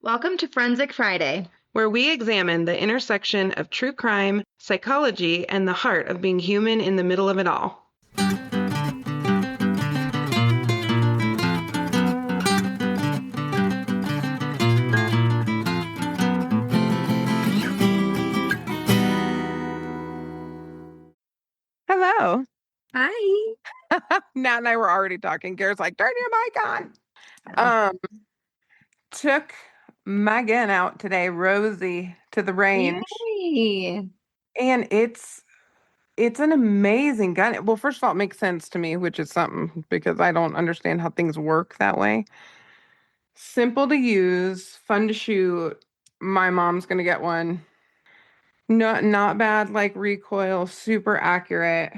Welcome to Forensic Friday, where we examine the intersection of true crime, psychology, and the heart of being human in the middle of it all. Hello. Hi. Nat and I were already talking. Garrett's like, turn your mic on. Took Megan out today, Rosie, to the range. Yay. And it's an amazing gun. Well, first of all, it makes sense to me, which is something because I don't understand how things work that way. Simple to use, fun to shoot. My mom's gonna get one. Not bad, like recoil, super accurate.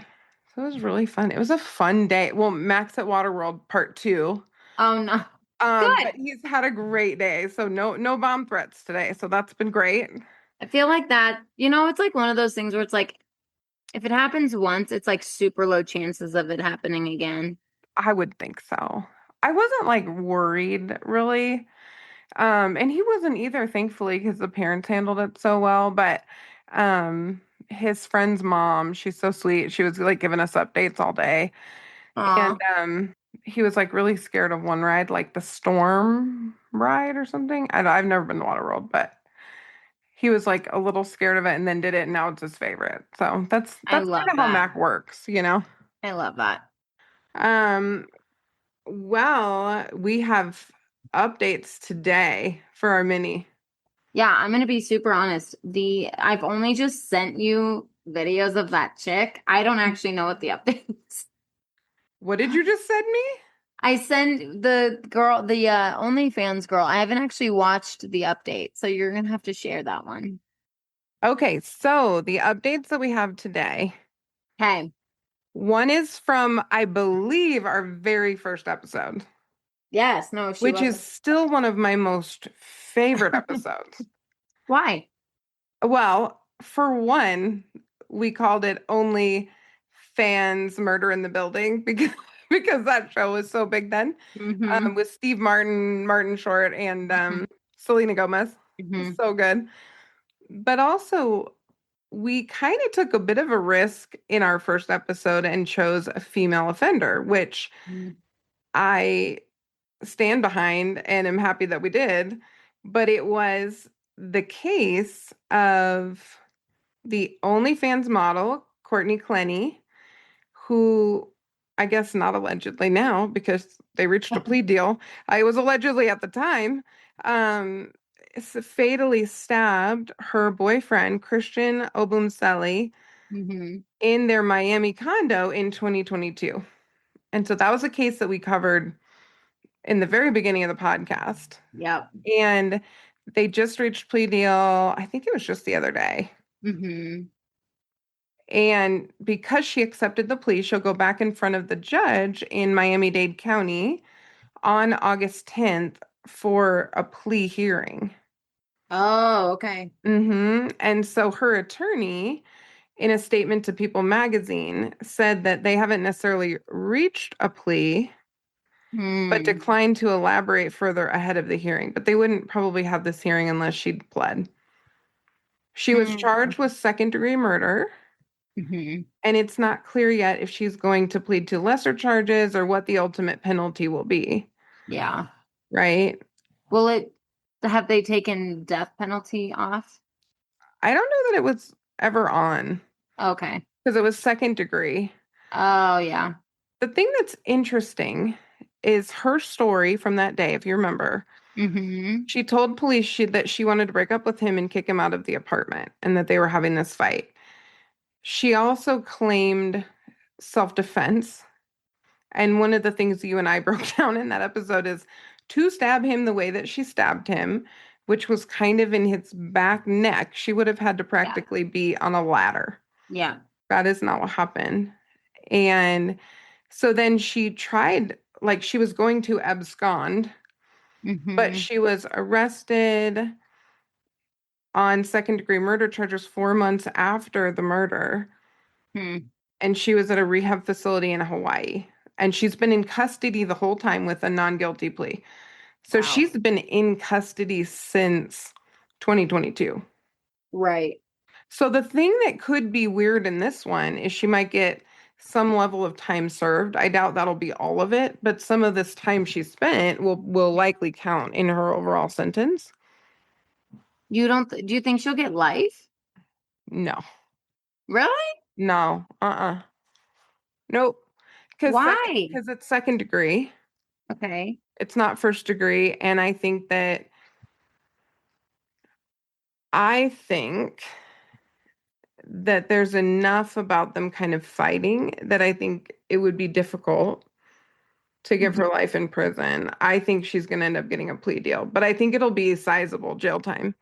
So it was really fun. It was a fun day. Well, Max at Waterworld Part 2. Oh no. But Good. he's had a great day. So no bomb threats today. So that's been great. I feel like that, it's like one of those things where it's like, if it happens once, it's like super low chances of it happening again. I would think so. I wasn't like worried really. And he wasn't either, thankfully, because the parents handled it so well. But his friend's mom, she's so sweet. She was like giving us updates all day. And Aw. he was like really scared of one ride, like the storm ride or something. I've never been to Waterworld, but he was like a little scared of it and then did it, and now it's his favorite. So that's I kind love of how that. Mac works, you know. I love that. Um, well, we have updates today for our mini. Yeah, I'm gonna be super honest. I've only just sent you videos of that chick. I don't actually know what the updates. What did you just send me? I send the girl, the OnlyFans girl. I haven't actually watched the update, so you're gonna have to share that one. Okay, so the updates that we have today, Okay. one is from, I believe, our very first episode, Yes. No, she which is wasn't. still one of my most favorite episodes. Why? Well, for one, we called it Only Fans Murder in the Building because because that show was so big then, Mm-hmm. with Steve Martin, Martin Short, and Selena Gomez. Mm-hmm. So good. But also, we kind of took a bit of a risk in our first episode and chose a female offender, which Mm-hmm. I stand behind and am happy that we did. But it was the case of the OnlyFans model, Courtney Clenny, who I guess not allegedly now because they reached a plea deal. I was allegedly at the time. Um, Fatally stabbed her boyfriend, Christian Obumseli, Mm-hmm. in their Miami condo in 2022. And so that was a case that we covered in the very beginning of the podcast. Yep. And they just reached plea deal. I think it was just the other day. Mm-hmm. And because she accepted the plea, she'll go back in front of the judge in Miami-Dade County on August 10th for a plea hearing. Oh, okay. And so her attorney, in a statement to People magazine, said that they haven't necessarily reached a plea, but Hmm. declined to elaborate further ahead of the hearing. But they wouldn't probably have this hearing unless she'd pled. She was Hmm. charged with second-degree murder. Mm-hmm. And it's not clear yet if she's going to plead to lesser charges or what the ultimate penalty will be, Yeah. right? Will it have they taken death penalty off? I don't know that it was ever on Okay. because it was second degree. Oh, yeah. The thing that's interesting is her story from that day, if you remember. Mm-hmm. She told police that she wanted to break up with him and kick him out of the apartment and that they were having this fight. She also claimed self-defense. And one of the things you and I broke down in that episode is to stab him the way that she stabbed him, which was kind of in his back neck. She would have had to Yeah. practically be on a ladder. Yeah. That is not what happened. And so then she tried, like, she was going to abscond, but Mm-hmm. she was arrested on second degree murder charges 4 months after the murder. Hmm. And she was at a rehab facility in Hawaii. And she's been in custody the whole time with a non guilty plea. So Wow. she's been in custody since 2022. Right. So the thing that could be weird in this one is she might get some level of time served. I doubt that'll be all of it, but some of this time she spent will likely count in her overall sentence. You don't do you think she'll get life? No. Really? No. Nope. Why? Because it's second degree. Okay. It's not first degree, and I think that there's enough about them kind of fighting that I think it would be difficult to give Mhm. her life in prison. I think she's going to end up getting a plea deal, but I think it'll be sizable jail time.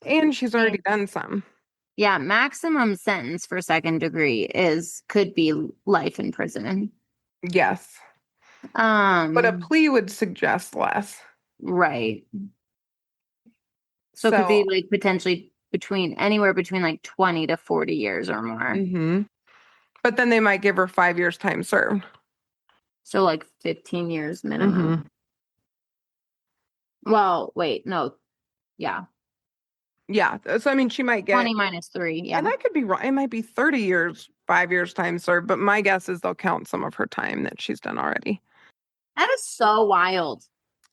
And she's Yeah. already done some. Yeah, maximum sentence for second degree is could be life in prison. Yes. But a Um, plea would suggest less. right. So it could be So, like potentially between anywhere between like 20 to 40 years or more. hmm but then they might give her 5 years time served. So like 15 years minimum. hmm Well, wait, no. Yeah. Yeah. So, I mean, she might get, 20 minus 3. and Yeah. I could be wrong. It might be 30 years, 5 years time served, but my guess is they'll count some of her time that she's done already. That is so wild.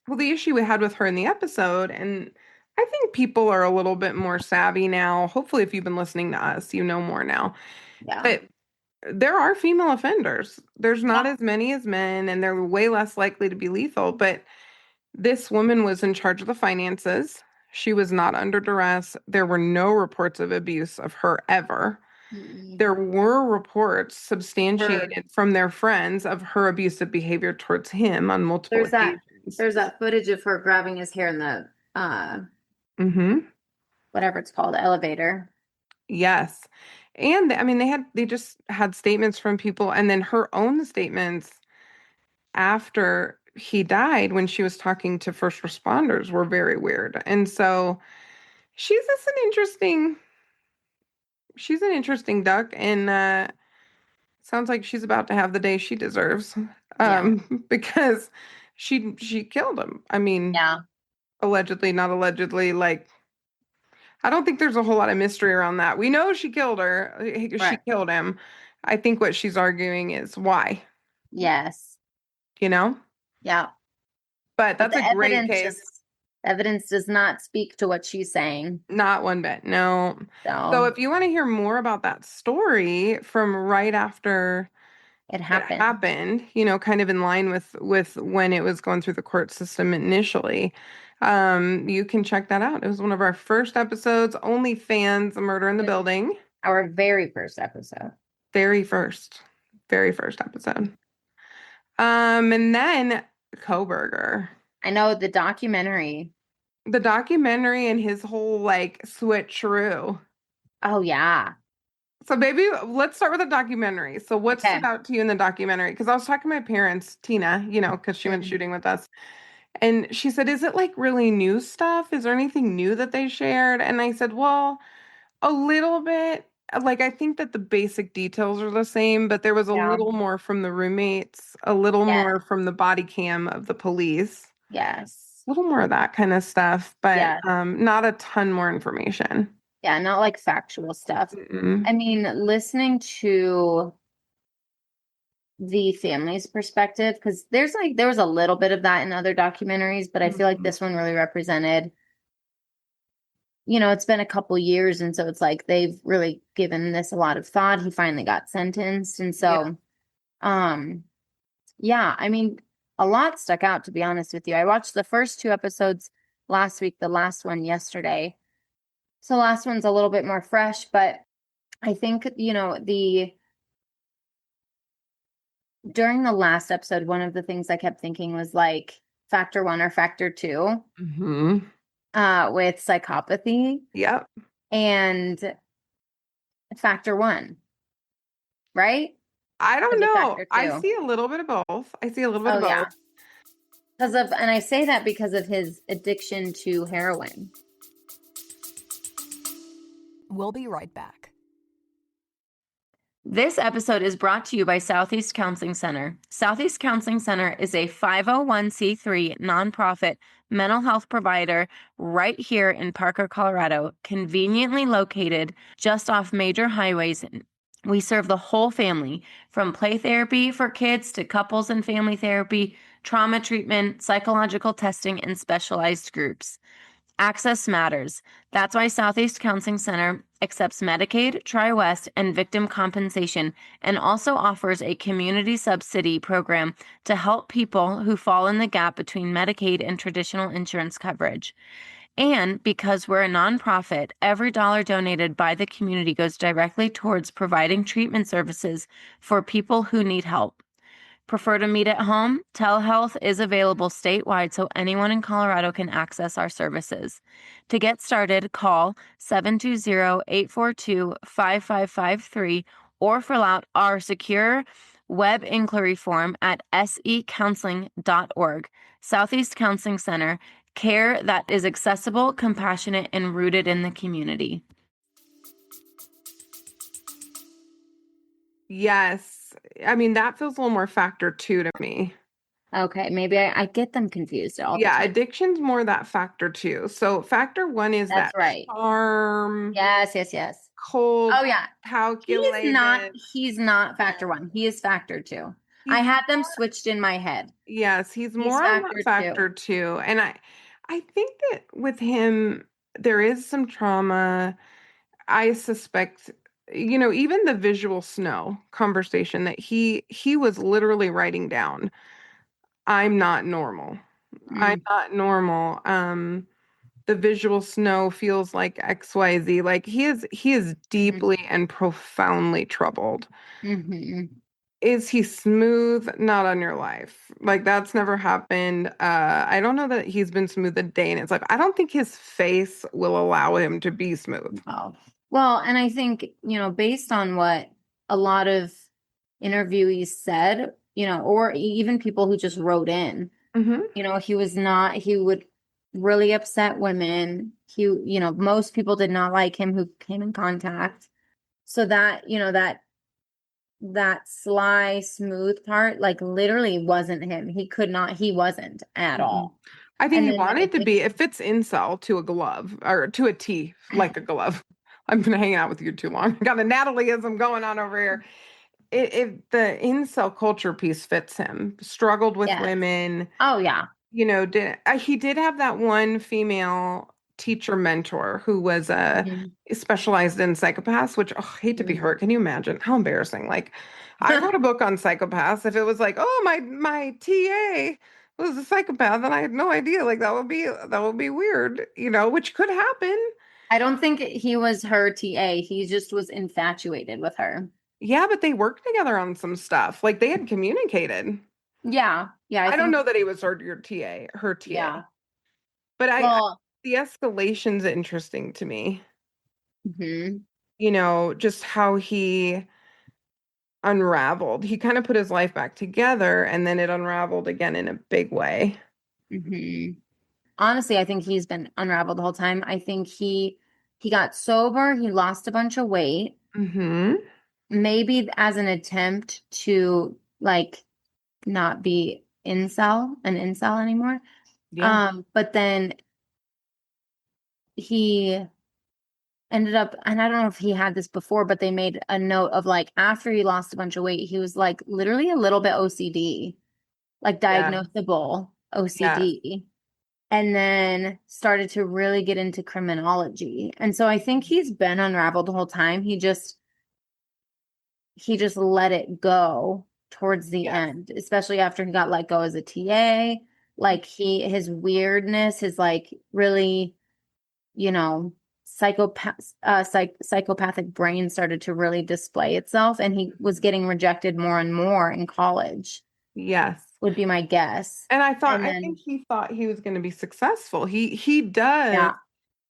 Well, the issue we had with her in the episode, and I think people are a little bit more savvy now. Hopefully, if you've been listening to us, you know more now. Yeah. But there are female offenders. There's not Yeah. as many as men, and they're way less likely to be lethal. But this woman was in charge of the finances. She was not under duress. There were no reports of abuse of her ever. Mm-mm. There were reports Her, substantiated from their friends of her abusive behavior towards him on multiple there's that occasions. there's that footage of her grabbing his hair in the hmm whatever it's called, elevator. Yes. And I mean they just had statements from people and then her own statements after he died when she was talking to first responders were very weird. And so she's just she's an interesting duck and sounds like she's about to have the day she deserves. Yeah. Because she killed him. I mean, Yeah. allegedly, not allegedly, like I don't think there's a whole lot of mystery around that. We know she killed her. She Right. killed him. I think what she's arguing is why, Yes. you know? Yeah. But But that's a great case. the evidence does not speak to what she's saying. Not one bit. No. So So if you want to hear more about that story from right after it it happened. happened, kind of in line with when it was going through the court system initially, you can check that out. It was one of our first episodes, only fans, A Murder in the Building. Our very first episode. Very first, very first episode. And then Koberger. I know the documentary. The documentary and his whole like switcheroo. Oh yeah. So baby, let's start with the documentary. So what stood Okay. out to you in the documentary? Because I was talking to my parents, Tina, because she went Mhm. shooting with us. And she said, "Is it like really new stuff? Is there anything new that they shared?" And I said, "Well, a little bit. Like I think that the basic details are the same, but there was a Yeah. little more from the roommates, a little Yeah. more from the body cam of the police, Yes. a little more of that kind of stuff, but Yeah. not a ton more information." Yeah. Not like factual stuff. Mm-mm. I mean, listening to the family's perspective, because there was a little bit of that in other documentaries, but I feel like Mhm. this one really represented, it's been a couple years, and so it's like they've really given this a lot of thought. He finally got sentenced. And Yeah. so, yeah, I mean, a lot stuck out, to be honest with you. I watched the first 2 episodes last week, the last one yesterday. So last one's a little bit more fresh, but I think, the during the last episode, one of the things I kept thinking was like factor 1 or factor 2, hmm with psychopathy, Yep. and factor 1, right? I Or don't is it know. factor I 2? see a little bit of both. I see a little bit Oh of both. yeah. And I say that because of his addiction to heroin. We'll be right back. This episode is brought to you by Southeast Counseling Center. Southeast Counseling Center is a 501c3 nonprofit mental health provider right here in Parker, Colorado, conveniently located just off major highways. We serve the whole family, from play therapy for kids to couples and family therapy, trauma treatment, psychological testing, and specialized groups. Access matters. That's why Southeast Counseling Center accepts Medicaid, Tri-West, and victim compensation, and also offers a community subsidy program to help people who fall in the gap between Medicaid and traditional insurance coverage. And because we're a nonprofit, every dollar donated by the community goes directly towards providing treatment services for people who need help. Prefer to meet at home? Telehealth is available statewide so anyone in Colorado can access our services. To get started, call 720-842-5553 or fill out our secure web inquiry form at secounseling.org. Southeast Counseling Center, care that is accessible, compassionate, and rooted in the community. Yes. I mean, that feels a little more factor two to me. Okay, maybe I get them confused all the Yeah, time. addiction's more that factor two. So factor one is That's that right. charm, Yes. cold, Oh yeah. calculated. He's not factor one. He is factor two. I He's had them switched in my head. Yes, he's He's more on that factor factor two. two. And I think that with him there is some trauma. I suspect, even the visual snow conversation that he was literally writing down, I'm not normal. I'm Mm, not normal. The visual snow feels like XYZ. Like he is mhm, deeply and profoundly troubled. mhm. Is he smooth? Not on your life. Like that's never happened. I don't know that he's been smooth a day in his life. I don't think his face will allow him to be smooth. Oh. Well, and I think, based on what a lot of interviewees said, or even people who just wrote in, Hmm. he would really upset women. Most people did not like him who came in contact. So that sly, smooth part, like literally wasn't him. He wasn't at Mm-mm. all. I think And he then the wanted to be. addiction. It fits incel to a glove or to a T, like a glove. I've been hanging out with you too long. Got a Natalieism going on over here. The incel culture piece fits him. Struggled with Yes. women. Oh yeah. He did have that one female teacher mentor who was Mhm. specialized in psychopaths, which I hate to be Mhm. hurt. Can you imagine how embarrassing? Like I wrote a book on psychopaths. If it was like, oh, my TA was a psychopath and I had no idea, like that would be weird, which could happen. I don't think he was her TA. He just was infatuated with her. Yeah, but they worked together on some stuff. Like they had communicated. Yeah. Yeah, I I don't think know that he was her TA. yeah. But Well, the escalation's interesting to me. mhm. Just how he unraveled. He kind of put his life back together and then it unraveled again in a big way. Mhm. Honestly, I think he's been unraveled the whole time. I think he got sober, he lost a bunch of weight, Mm-hmm. maybe as an attempt to like not be an incel anymore. Yeah. But then he ended up, and I don't know if he had this before, but they made a note of like after he lost a bunch of weight, he was like literally a little bit OCD, like Yeah. diagnosable Yes. OCD, and then started to really get into criminology. And so I think he's been unraveled the whole time. He just let it go towards the Yes. end, especially after he got let go as a TA. Like his weirdness, his like really, you know, psychopathic brain started to really display itself, and he was getting rejected more and more in college, Yes. would be my guess. And And I think then, he thought he was going to be successful. He does. yeah,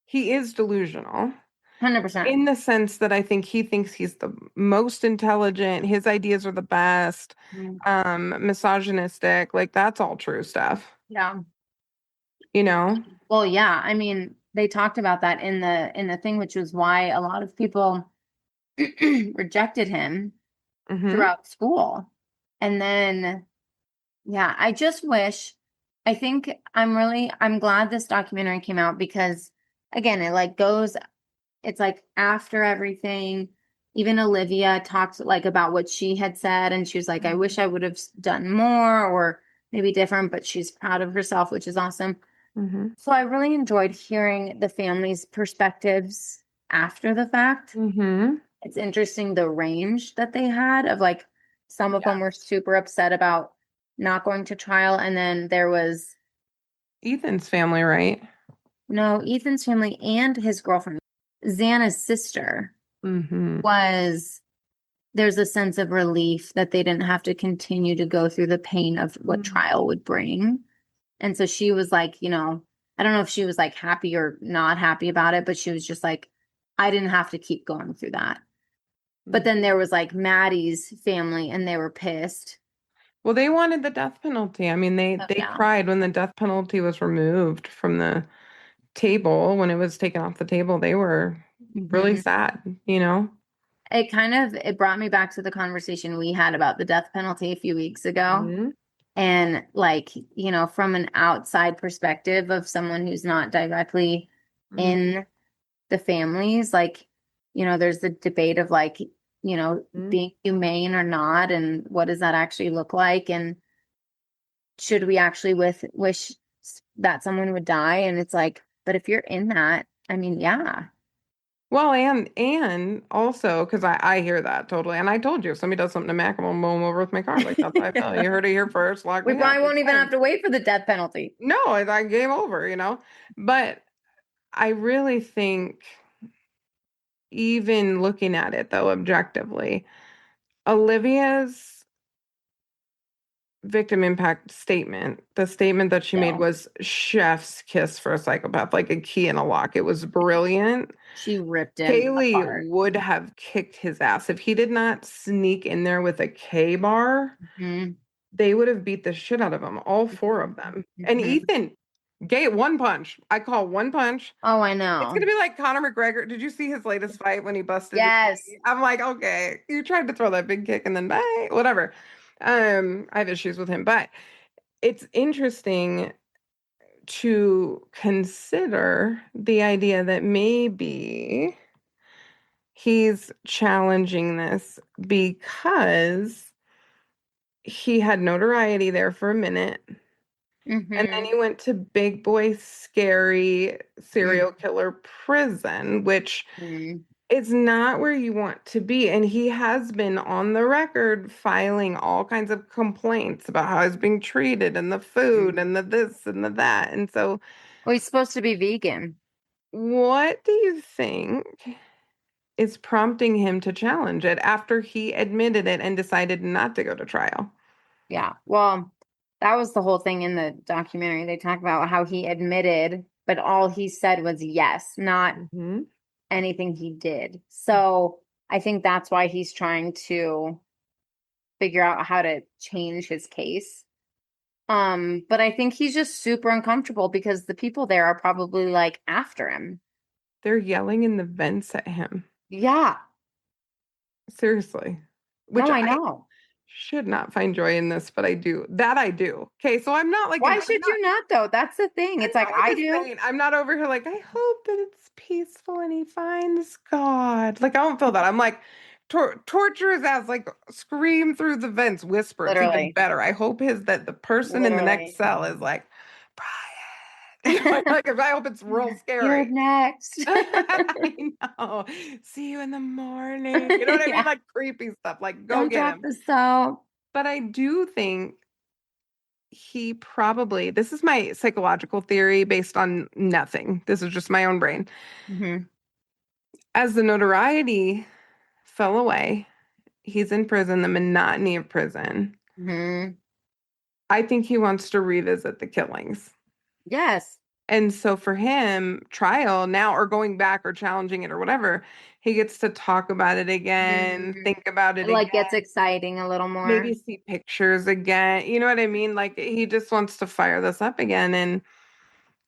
He is delusional 100%. in the sense that I think he thinks he's the most intelligent. His ideas are the best. Mm. Misogynistic, like that's all true stuff, Yeah. you know? Well, yeah. I mean, they talked about that in the thing, which was why a lot of people rejected him. Mm-hmm. throughout school. And then, yeah, I just wish, I think I'm glad this documentary came out because again, it like goes, it's like after everything. Even Olivia talked like about what she had said, and she was like, I wish I would have done more or maybe different, but she's proud of herself, which is awesome. Mm-hmm. So I really enjoyed hearing the family's perspectives after the fact. Mm-hmm. It's interesting the range that they had of like some of them Yeah. were super upset about not going to trial, and then there was Ethan's family, right? no, Ethan's family and his girlfriend, Xana's sister, Mm-hmm. was there's a sense of relief that they didn't have to continue to go through the pain of what trial would bring. And so she was like, I don't know if she was like happy or not happy about it, but she was just like, I didn't have to keep going through that. But Mm-hmm. then there was like Maddie's family and they were pissed. Well, they wanted the death penalty. I mean, they Oh, they yeah. cried when the death penalty was removed from the table, when it was taken off the table. They were really Hmm. sad, you know? It brought me back to the conversation we had about the death penalty a few weeks ago. Mm-hmm. And like, from an outside perspective of someone who's not directly in the families, like, there's the debate of like, Mm-hmm. being humane or not, and what does that actually look like? And should we actually wish that someone would die? And it's like, but if you're in that, I mean, yeah. Well, and also because I hear that totally, and I told you if somebody does something to Mac, I'm gonna mow them over with my car. Like that's how I feel. You heard it here first. Lock We me up. probably It's won't even fine. have to wait for the death penalty. No, it's like game over, you know. But I really think, even looking at it though objectively, Olivia's victim impact statement, the statement that she made So was chef's kiss for a psychopath, like a key in a lock. It was brilliant. she ripped him Kaylee apart. would have kicked his ass if he did not sneak in there with a K bar. Hmm. They would have beat the shit out of him, all four of them. And Hmm. Ethan gave one punch. I call one punch. Oh, I It's know. gonna be like Conor McGregor. Did you see his latest fight when he busted his Yes. knee? I'm like, okay, you tried to throw that big kick and then bye, whatever. I have issues with him, but it's interesting to consider the idea that maybe he's challenging this because he had notoriety there for a minute. And then Hmm. he went to big boy scary serial killer prison, which Hmm. is not where you want to be. And he has been on the record filing all kinds of complaints about how he's being treated and the food and the this and the that. And so, Well, he's supposed to be vegan. what do you think is prompting him to challenge it after he admitted it and decided not to go to trial? Yeah. Well, that was the whole thing in the documentary. They talk about how he admitted, but all he said was yes, not Hmm. anything he did. So I think that's why he's trying to figure out how to change his case. But I think he's just super uncomfortable because the people there are probably like after him. They're yelling in the vents at him. Yeah. Seriously. Which No, I I know. should not find joy in this, but I do. That I do. Okay, so I'm not like Why I'm should not you not though? That's the thing. I'm It's like not like I a do. saint. I'm not over here like I hope that it's peaceful and he finds God. Like I don't feel that. I'm like torture his ass, like scream through the vents, whisper. It's even Literally. better. I hope his that the person in the next Literally. cell is like, Brian. You know, like I hope it's real You're scary. next. I know. See you in the morning. You know what I mean? Yeah. Like creepy stuff. Like go Don't get drop him. the soap. But I do think he probably, this is my psychological theory based on nothing. This is just my own brain. Hmm. As the notoriety fell away, he's in prison, the monotony of prison. Hmm. I think he wants to revisit the killings. Yes. And so for him, trial now or going back or challenging it or whatever, he gets to talk about it again, Hmm. think about It it like gets again, exciting a little maybe more. see pictures again. You know what I mean? Like he just wants to fire this up again. And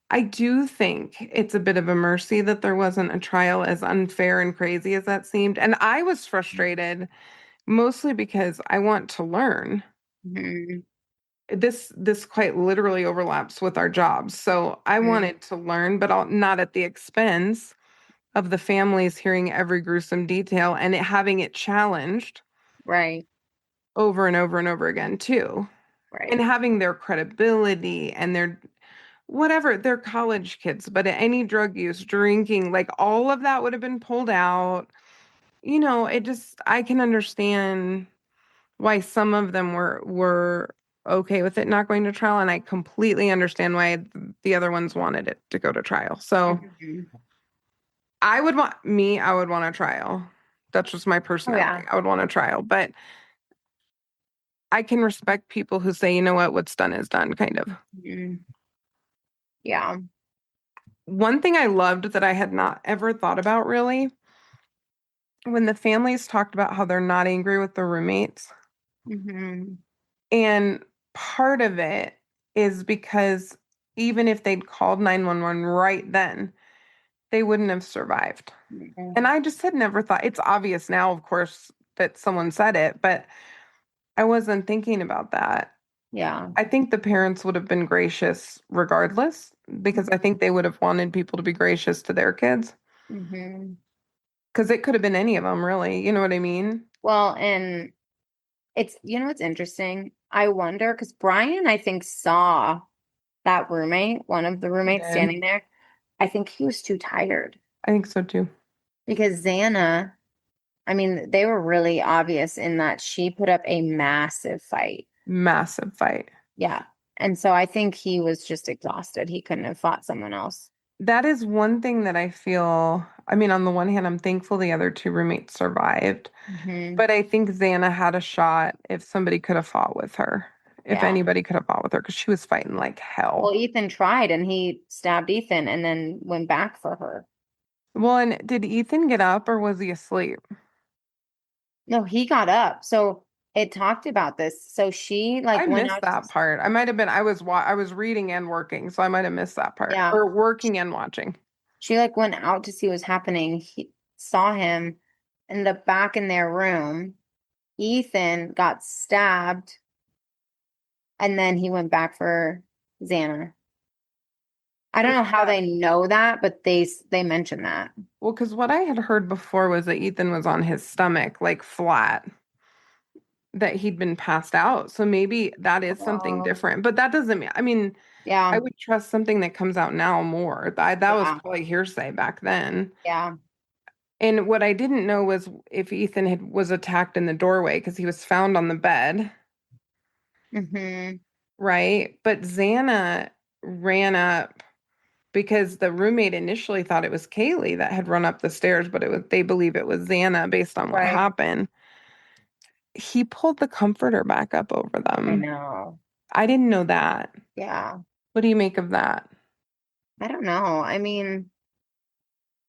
I do think it's a bit of a mercy that there wasn't a trial as unfair and crazy as that seemed. And I was frustrated mostly because I want to learn. Mm-hmm. This quite literally overlaps with our jobs. So I wanted to learn, but not at the expense of the families hearing every gruesome detail and having it challenged Right, over and over and over again too. And right. having their credibility and their whatever, they're college kids, but any drug use, drinking, like all of that would have been pulled out. It just I can understand why some of them were okay with it not going to trial, and I completely understand why the other ones wanted it to go to trial. So Mhm. I would want a trial. That's just my Oh personality. yeah. I would want a trial, but I can respect people who say, you know what's done is done, kind of. Mhm. Yeah. One thing I loved that I had not ever thought about really, when the families talked about how they're not angry with their roommates, Hmm. and part of it is because even if they'd called 911 right then, they wouldn't have survived. And I just had never thought, it's obvious now, of course, that someone said it, but I wasn't thinking about that. Yeah. I think the parents would have been gracious regardless, because I think they would have wanted people to be gracious to their kids. Hmm. Because it could have been any of them, really. You know what I mean? Well, and it's interesting. I wonder because Brian, I think, saw that roommate, one of the He roommates did. standing there. I think he was too tired I think so too. because Xana, I mean, they were really obvious in that she put up a massive fight. Massive fight. Yeah. And so I think he was just exhausted. He couldn't have fought someone else. That is one thing that I feel. I mean, on the one hand, I'm thankful the other two roommates survived, Hmm. but I think Xana had a shot if somebody could have fought with her, if Yeah. anybody could have fought with her, because she was fighting like Well, hell. Ethan tried and he stabbed Ethan and then went back for her. Well, and did Ethan get up or was he asleep? No, he got up. So it talked about this. So she like I went missed out to, that part. I might have been, I was reading and working, so I might have missed that part. yeah. Or working and watching. She like went out to see what was happening. He saw him, ended up back in their room. Ethan got stabbed and then he went back for Xana. I don't know how Yeah. they know that, but they mentioned that. Well, because what I had heard before was that Ethan was on his stomach, like flat, that he'd been passed out. So maybe that is something Oh, different. But that doesn't mean, I mean, I yeah, would trust something that comes out now more. That was yeah, probably hearsay back then. yeah. And what I didn't know was if Ethan was attacked in the doorway because he was found on the bed, Hmm. right? But Xana ran up because the roommate initially thought it was Kaylee that had run up the stairs, but they believe it was Xana based on what Right. happened. He pulled the comforter back up over I them. know. I didn't know that. Yeah. What do you make of that? I don't know. I mean,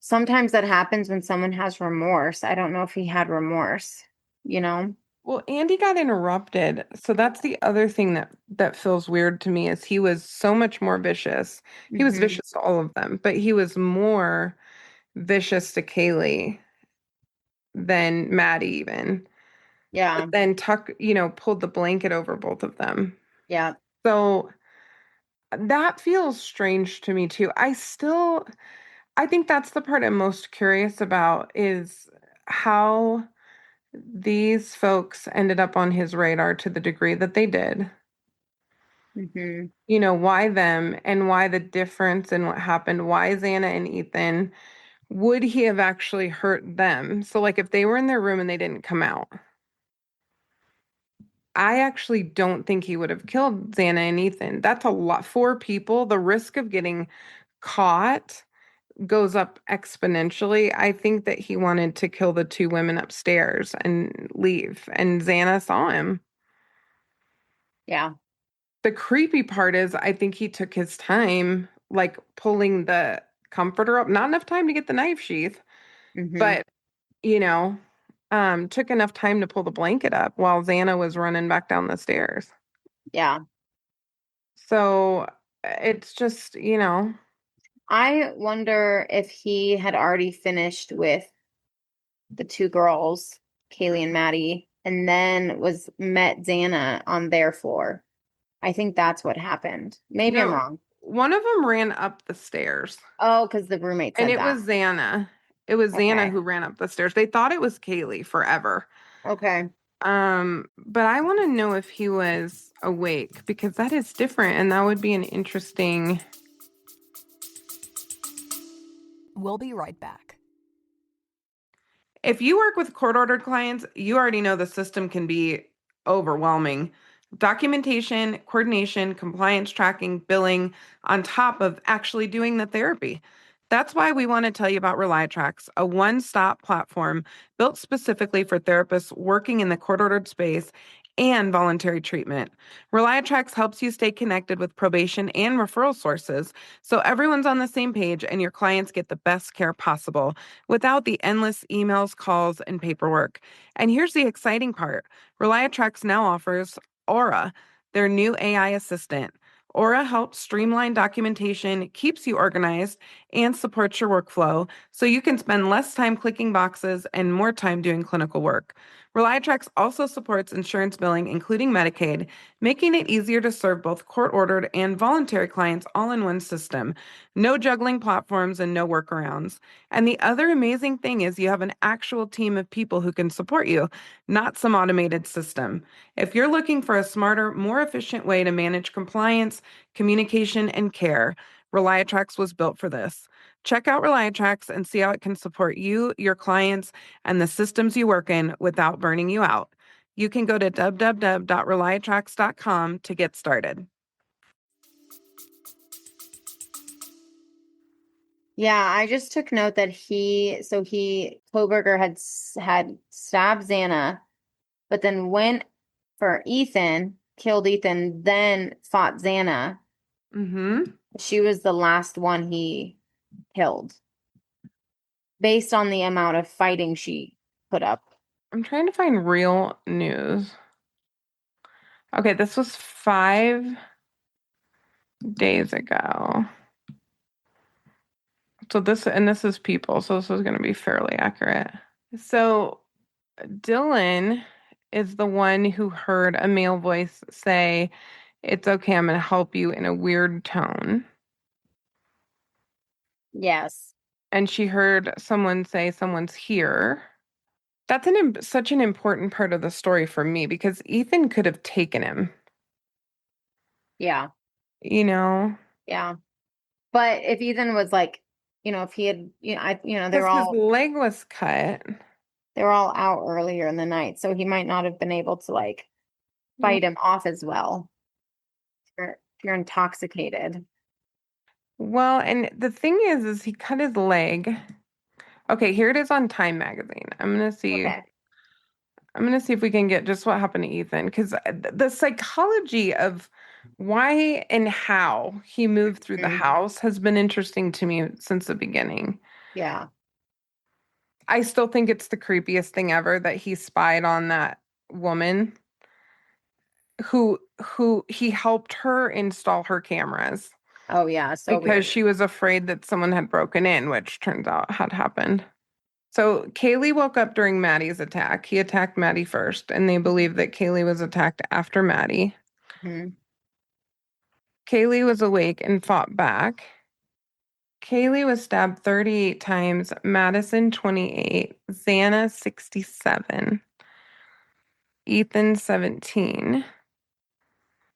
sometimes that happens when someone has remorse. I don't know if he had remorse, you know? Well, Andy got interrupted. So that's the other thing that feels weird to me is he was so much more vicious. He was Hmm. vicious to all of them, but he was more vicious to Kaylee than Maddie even. But Yeah. then Tuck, pulled the blanket over both of them. Yeah. So that feels strange to me too. I think that's the part I'm most curious about is how these folks ended up on his radar to the degree that they did. Hmm. Why them and why the difference in what happened? Why Xana and Ethan? Would he have actually hurt them? So, like, if they were in their room and they didn't come out, I actually don't think he would have killed Xana and Ethan. That's a lot. Four people, the risk of getting caught goes up exponentially. I think that he wanted to kill the two women upstairs and leave, and Xana saw him. Yeah. The creepy part is, I think he took his time, like pulling the comforter up, not enough time to get the knife sheath, Hmm. but, you know, took enough time to pull the blanket up while Xana was running back down the stairs. Yeah. So it's just, I wonder if he had already finished with the two girls, Kaylee and Maddie. and then was met Xana on their floor. I think that's what happened. Maybe I'm No, wrong. one of them ran up the stairs, Oh, because the roommate and said it that. was Xana. It was Xana Okay. who ran up the stairs. They thought it was Kaylee forever. Okay. But I want to know if he was awake because that is different, and that would be an interesting. We'll be right back. If you work with court-ordered clients, you already know the system can be overwhelming. Documentation, coordination, compliance tracking, billing, on top of actually doing the therapy. That's why we want to tell you about Reliatrax, a one-stop platform built specifically for therapists working in the court-ordered space and voluntary treatment. Reliatrax helps you stay connected with probation and referral sources so everyone's on the same page and your clients get the best care possible without the endless emails, calls, and paperwork. And here's the exciting part. Reliatrax now offers Aura, their new AI assistant. Aura helps streamline documentation, keeps you organized, and supports your workflow so you can spend less time clicking boxes and more time doing clinical work. Reliatrax also supports insurance billing, including Medicaid, making it easier to serve both court-ordered and voluntary clients all in one system. No juggling platforms and no workarounds. And the other amazing thing is you have an actual team of people who can support you, not some automated system. If you're looking for a smarter, more efficient way to manage compliance, communication, and care, Reliatrax was built for this. Check out Reliatrax and see how it can support you, your clients, and the systems you work in without burning you out. You can go to www.reliatrax.com to get started. Yeah, I just took note that Koberger had stabbed Xana, but then went for Ethan, killed Ethan, then fought Xana. Mm-hmm. She was the last one he killed, based on the amount of fighting she put up. I'm trying to find real news. Okay, this was 5 days ago. So this is people, so this is going to be fairly accurate. So Dylan is the one who heard a male voice say, "It's okay, I'm going to help you," in a weird tone. Yes. And she heard someone say, "Someone's here." That's such an important part of the story for me because Ethan could have taken him, Yeah. you know, Yeah. But if Ethan was like, if he had, because his leg was cut. they were all out earlier in the night, so he might not have been able to like fight him off as well. If you're intoxicated. Well, and the thing is he cut his leg. Okay, here it is on Time Magazine. Okay. I'm gonna see if we can get just what happened to Ethan, because the psychology of why and how he moved through the Mhm. house has been interesting to me since the beginning. Yeah. I still think it's the creepiest thing ever that he spied on that woman who he helped her install her cameras Oh yeah, so because weird. she was afraid that someone had broken in, which turns out had happened. So Kaylee woke up during Maddie's attack. He attacked Maddie first, and they believe that Kaylee was attacked after Maddie. Mhm. Kaylee was awake and fought back. Kaylee was stabbed 38 times, Madison 28, Xana 67, Ethan 17.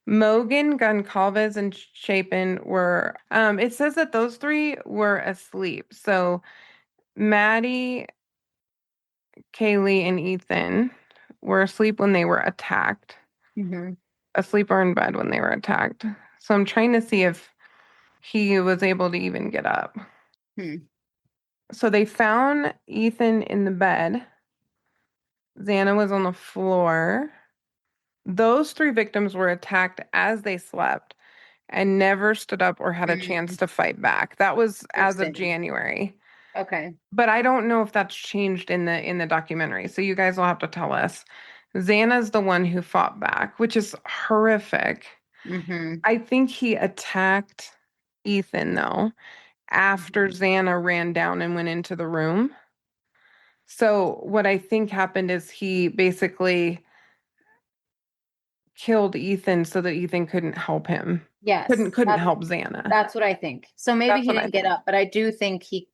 Mogan, Goncalves, and Chapin were, it says that those three were asleep. So Maddie, Kaylee, and Ethan were asleep when they were attacked, Mhm. asleep or in bed when they were attacked. So I'm trying to see if he was able to even get up. Hmm. So they found Ethan in the bed. Xana was on the floor. Those three victims were attacked as they slept and never stood up or had a chance to fight back. That was as of Interesting. January. Okay. But I don't know if that's changed in the documentary. So you guys will have to tell us. Xana's the one who fought back, which is horrific. Mm-hmm. I think he attacked Ethan though after Xana ran down and went into the room. So what I think happened is he basically killed Ethan so that Ethan couldn't help him. Yes. Couldn't help Xana. That's what I think. So maybe That's he what I didn't get think. up, but I do think he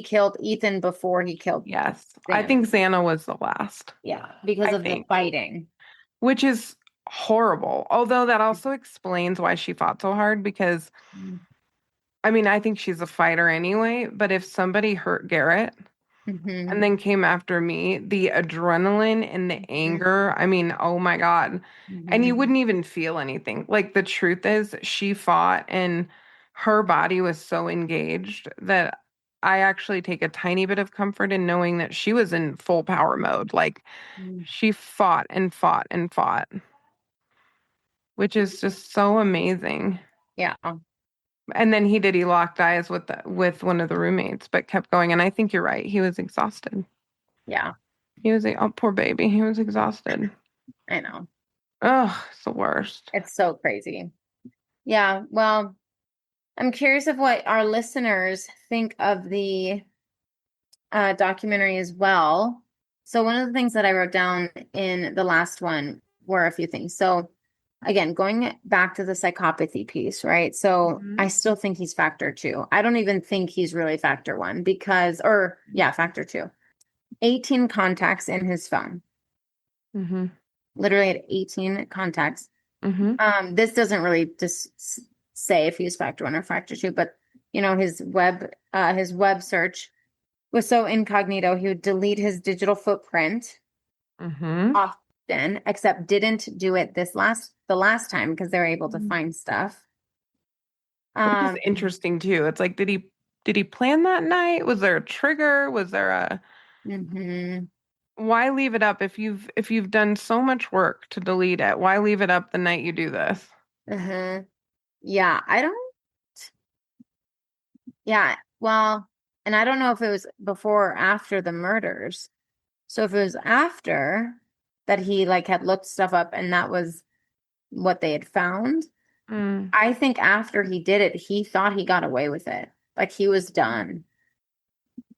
killed Ethan before he killed Yes. I Xana. think Xana was the last. Yeah, because I of the think. fighting. Which is horrible. Although that also explains why she fought so hard because I mean, I think she's a fighter anyway, but if somebody hurt Garrett Mm-hmm. and then came after me, the adrenaline and the anger, I mean, oh my God. And you wouldn't even feel anything. Like the truth is, she fought and her body was so engaged that I actually take a tiny bit of comfort in knowing that she was in full power mode. Like she fought and fought and fought, which is just so amazing. Yeah. And then he locked eyes with one of the roommates, but kept going. And I think you're right. He was exhausted. Yeah. He was oh poor baby. He was exhausted. I know. Oh, it's the worst. It's so crazy. Yeah. Well, I'm curious of what our listeners think of the documentary as well. So one of the things that I wrote down in the last one were a few things. So again, going back to the psychopathy piece, right? So I still think he's factor 2. I don't even think he's really factor 1 factor 2. 18 contacts in his phone. Literally had 18 contacts. This doesn't really just say if he's factor 1 or factor 2, but his web search was so incognito, he would delete his digital footprint often, except didn't do it the last time because they were able to find stuff. Which is interesting too. It's like, did he plan that night? Was there a trigger? Was there a why leave it up if you've done so much work to delete it? Why leave it up the night you do this? Yeah, well, and I don't know if it was before or after the murders. So if it was after that he had looked stuff up and that was what they had found, I think after he did it, he thought he got away with it. Like he was done.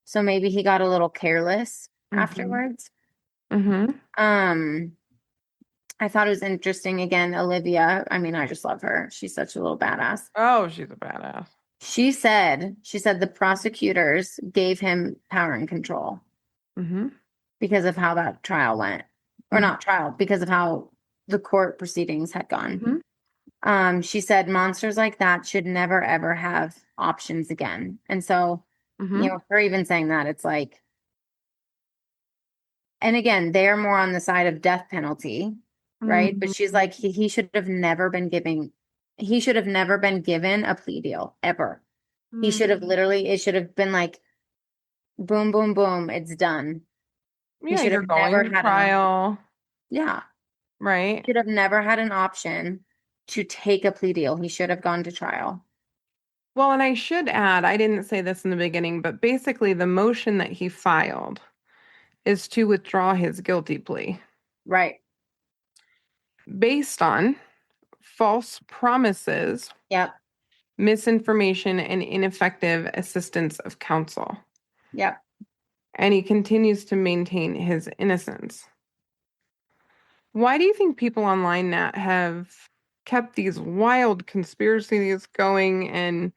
So maybe he got a little careless afterwards. I thought it was interesting. Again, Olivia, I mean, I just love her. She's such a little badass. Oh, she's a badass. She said the prosecutors gave him power and control because of how that trial went. Or not trial, because of how the court proceedings had gone. She said monsters like that should never, ever have options again. And so, her even saying that, it's like, and again, they're more on the side of death penalty, right? But she's like, he should have never been given a plea deal ever. He should have it should have been like, boom, boom, boom, it's done. Yeah, he should have never had trial. Yeah. Right. Should have never had an option to take a plea deal. He should have gone to trial. Well, and I should add, I didn't say this in the beginning, but basically the motion that he filed is to withdraw his guilty plea. Right. Based on false promises, Yep. misinformation, and ineffective assistance of counsel. Yep. And he continues to maintain his innocence. Why do you think people online, Nat, have kept these wild conspiracies going? And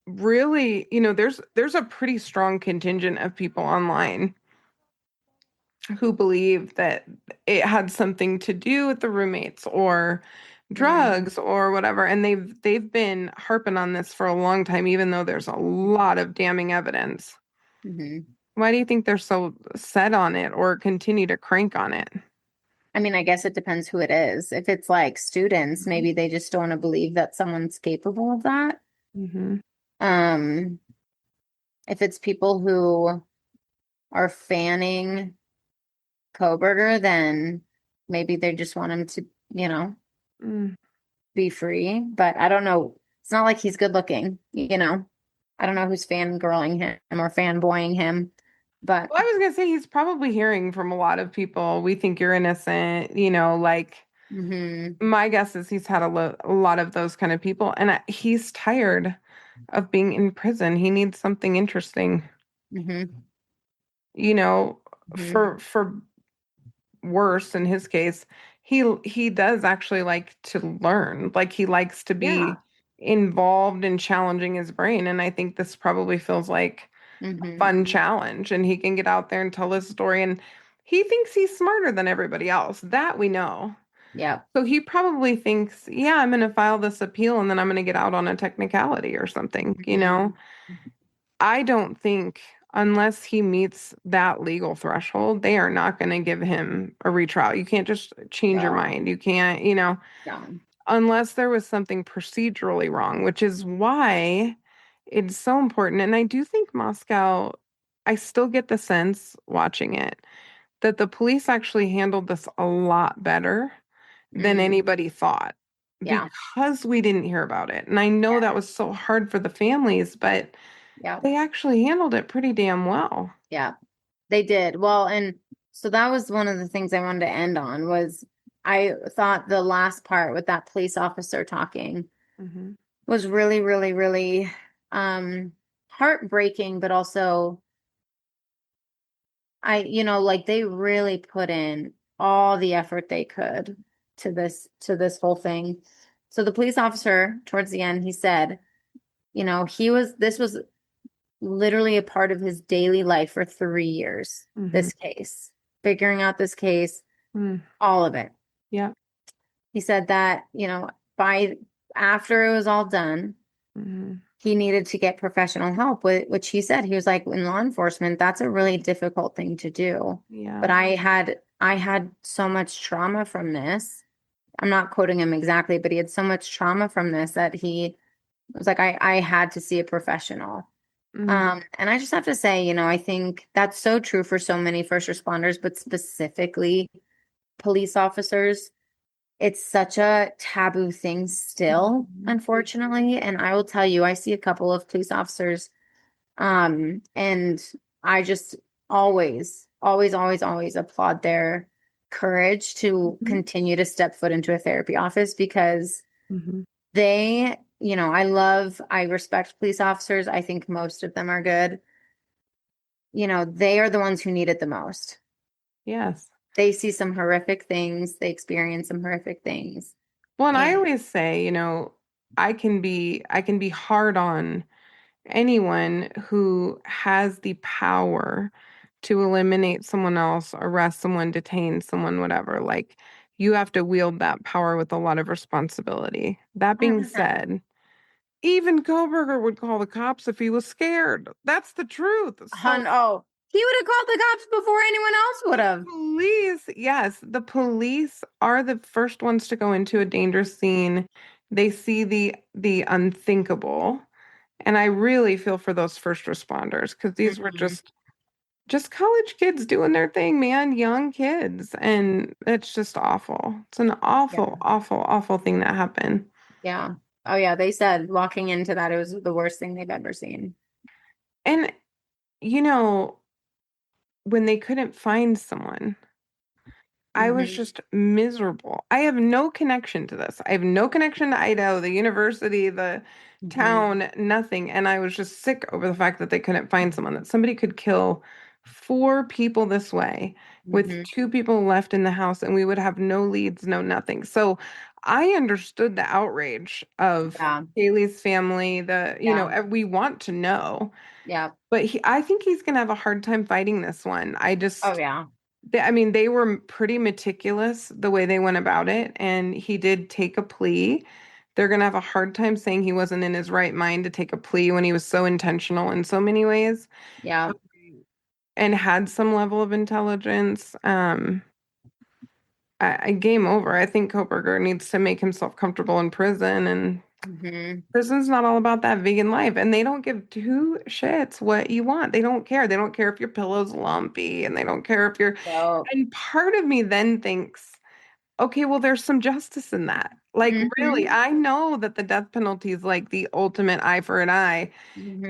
really, there's a pretty strong contingent of people online who believe that it had something to do with the roommates or drugs or whatever, and they've been harping on this for a long time, even though there's a lot of damning evidence. Why do you think they're so set on it or continue to crank on it? I mean, I guess it depends who it is. If it's like students, maybe they just don't want to believe that someone's capable of that. If it's people who are fanning Koberger, then maybe they just want him to, be free. But I don't know. It's not like he's good looking, I don't know who's fangirling him or fanboying him. But well, I was gonna say he's probably hearing from a lot of people, we think you're innocent, my guess is he's had a lot of those kind of people, and he's tired of being in prison. He needs something interesting. you know, Mhm. for worse in his case, he does actually like to learn. Like he likes to Yeah. be involved in challenging his brain. And I think this probably feels like a Mhm. fun challenge. And he can get out there and tell his story. And he thinks he's smarter than everybody else. That we know. Yep. So he probably thinks, yeah, I'm going to file this appeal and then I'm going to get out on a technicality or something, you Mhm. know? I don't think, unless he meets that legal threshold, they are not going to give him a retrial. You can't just change your No. mind. You can't, No. unless there was something procedurally wrong, which is why it's so important. And I do think Moscow, I still get the sense watching it that the police actually handled this a lot better than Mm. anybody thought Yeah. because we didn't hear about it. And I know Yeah. that was so hard for the families, but Yep. they actually handled it pretty damn well. Yeah. They did. Well, and so that was one of the things I wanted to end on was I thought the last part with that police officer talking Hmm. was really, really, really um heartbreaking, but also like they really put in all the effort they could to this whole thing. So the police officer towards the end, he said, this was literally a part of his daily life for 3 years, Hmm. this case, figuring out this case, Mm. all of it. Yeah. He said that, by after it was all done, Hmm. he needed to get professional help, which he said he was like, in law enforcement, that's a really difficult thing to do. Yeah. But I had so much trauma from this. I'm not quoting him exactly, but he had so much trauma from this that he was like, I had to see a professional. Hmm. And I just have to say, I think that's so true for so many first responders, but specifically police officers. It's such a taboo thing still, unfortunately. And I will tell you, I see a couple of police officers, and I just always, always, always, always applaud their courage to Hmm. continue to step foot into a therapy office because Hmm. I respect police officers. I think most of them are good. They are the ones who need it the most. Yes. They see some horrific things, they experience some horrific things. Well, and I And always say, I can be hard on anyone who has the power to eliminate someone else, arrest someone, detain someone, whatever. Like you have to wield that power with a lot of responsibility. That being 100%. said, even Koberger would call the cops if he was scared. That's the truth. So Oh, he would have called the cops before anyone else would have. police, yes, the police are the first ones to go into a dangerous scene. They see the unthinkable. And I really feel for those first responders because these were Mhm. just college kids doing their thing, man, young kids. And it's just awful. It's an Yeah. awful, awful, awful thing that happened. Yeah. Oh, yeah. They said walking into that, it was the worst thing they've ever seen. And you know, when they couldn't find someone, I was Hmm. just miserable. I have no connection to this. I have no connection to Idaho, the university, the Hmm. town, nothing. And I was just sick over the fact that they couldn't find someone, that somebody could kill four people this way with Hmm. two people left in the house and we would have no leads, no nothing. So I understood the outrage of Yeah. Haley's family, Yeah. we want to know, Yeah. but I think he's going to have a hard time fighting this one. Oh, yeah. I mean, they were pretty meticulous the way they went about it, and he did take a plea. They're going to have a hard time saying he wasn't in his right mind to take a plea when he was so intentional in so many ways Yeah. and had some level of intelligence. Game over. I think Koberger needs to make himself comfortable in prison, and Hmm. prison's not all about that vegan life. And they don't give two shits what you want. They don't care. They don't care if your pillow's lumpy, and they don't care if you're. So, And part of me then thinks, okay, well, there's some justice in that. Like, really, hmm. I know that the death penalty is like the ultimate eye for an eye,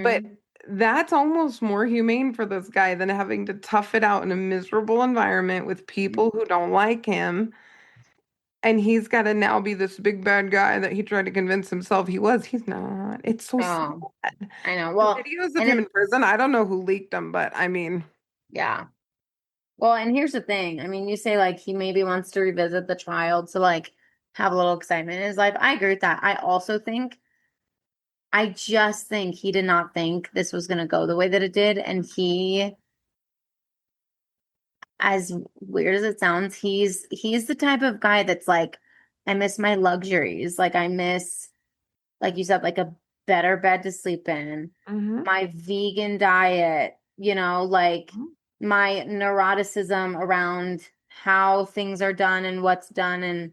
but Hmm. that's almost more humane for this guy than having to tough it out in a miserable environment with people who don't like him. And he's got to now be this big bad guy that he tried to convince himself he was. He's not. It's so sad. Oh, I know. The Well, videos of and him it, in prison, I don't know who leaked them, but I mean, Yeah. Well, and here's the thing. I mean, you say like he maybe wants to revisit the child to like have a little excitement in his life. I agree with that. I just think he did not think this was going to go the way that it did. And he, as weird as it sounds, he's the type of guy that's like, I miss my luxuries. Like I miss, like you said, like a better bed to sleep in, Mm-hmm. my vegan diet, like my neuroticism around how things are done and what's done. And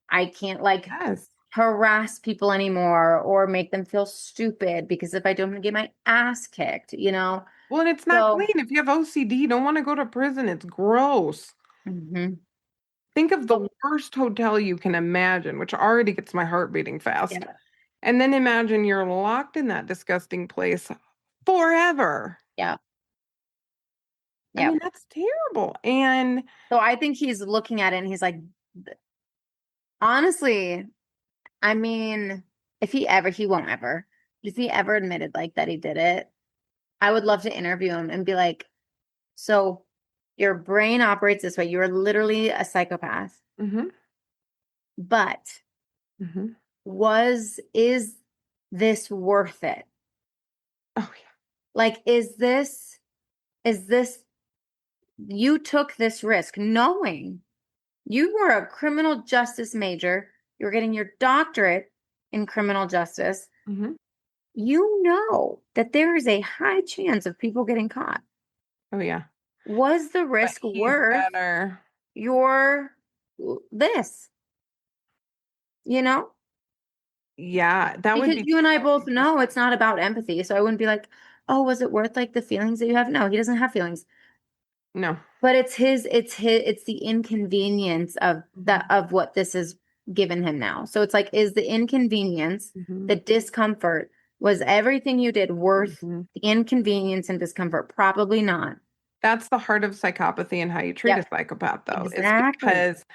I can't like Yes. harass people anymore or make them feel stupid because if I don't get my ass kicked, Well, and it's not So, clean. If you have OCD, you don't want to go to prison. It's gross. mhm. Think of the worst hotel you can imagine, which already gets my heart beating fast. Yeah. And then imagine you're locked in that disgusting place forever. Yeah. I Yeah. mean, that's terrible. And So I think he's looking at it and he's like, honestly, I mean, he won't ever, if he ever admitted like that he did it, I would love to interview him and be like, so your brain operates this way. You're literally a psychopath, mhm, but mhm. is this worth it? Oh yeah. Like, is this, you took this risk knowing you were a criminal justice major. You're getting your doctorate in criminal justice. Mhm. You know that there is a high chance of people getting caught. Oh yeah. Was the But risk he's worth better. your this? You know? Yeah, that would Because be you and I so both know interesting. it's not about empathy. So I wouldn't be like, oh, was it worth like the feelings that you have? No, he doesn't have feelings. No. But it's the inconvenience of Mhm. what this has given him now. So it's like, is the inconvenience, Mhm. the discomfort, was everything you did worth Mhm. the inconvenience and discomfort? Probably not. That's the heart of psychopathy and how you treat a Yep, psychopath, though, is exactly. because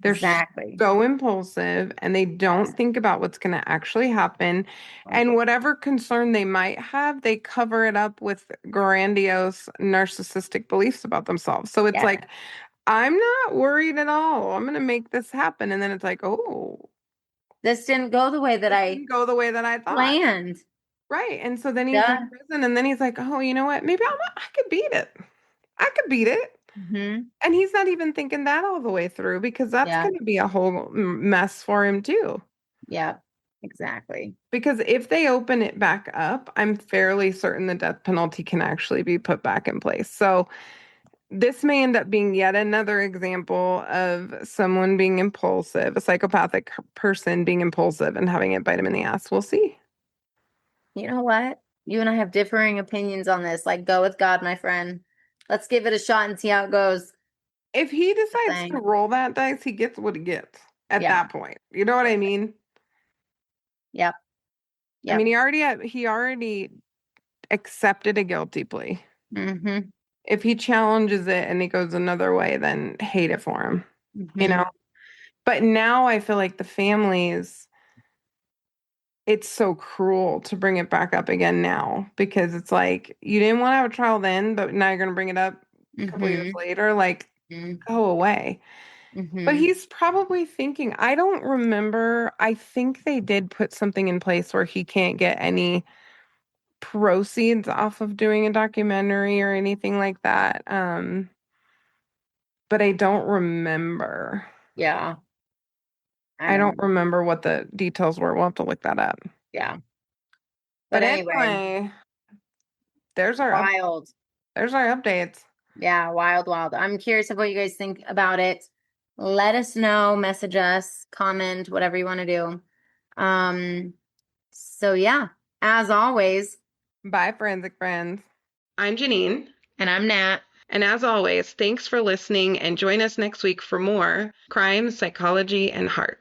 they're Exactly. so impulsive and they don't Yes. think about what's going to actually happen. Right. And whatever concern they might have, they cover it up with grandiose narcissistic beliefs about themselves. So it's Yeah. like, I'm not worried at all. I'm going to make this happen. And then it's like, oh, This didn't go the way that this I didn't go the way that I thought. planned. Right. And so then he's in Duh. prison and then he's like, oh, you know what? Maybe I could beat it. I could beat it. Hmm. And he's not even thinking that all the way through because that's Yeah. going to be a whole mess for him too. Yeah. Exactly. Because if they open it back up, I'm fairly certain the death penalty can actually be put back in place. So this may end up being yet another example of someone being impulsive, a psychopathic person being impulsive and having it bite him in the ass. We'll see. You know what? You and I have differing opinions on this. Like, go with God, my friend. Let's give it a shot and see how it goes. If he decides to Thing. roll that dice, he gets what he gets at Yeah. that point. You know what I mean? Yep. I Yep. mean, he already accepted a guilty plea. Mm-hmm. If he challenges it and he goes another way, then hate it for him, you Mm-hmm. know? But now I feel like the families, it's so cruel to bring it back up again now because it's like you didn't want to have a trial then, but now you're going to bring it up a couple years Mm-hmm. later. Like, go away. But Mm-hmm. he's probably thinking, I don't remember. I think they did put something in place where he can't get any proceeds off of doing a documentary or anything like that. But I don't remember. Yeah. I I don't don't. remember what the details were. We'll have to look that up. Yeah. But But anyway, anyway, there's our wild. there's our updates. Yeah, wild, wild. I'm curious of what you guys think about it. Let us know, message us, comment, whatever you want to do. So yeah, as always, Bye, forensic friends. I'm Janine. and I'm Nat. And as always, thanks for listening and join us next week for more crime, psychology, and heart.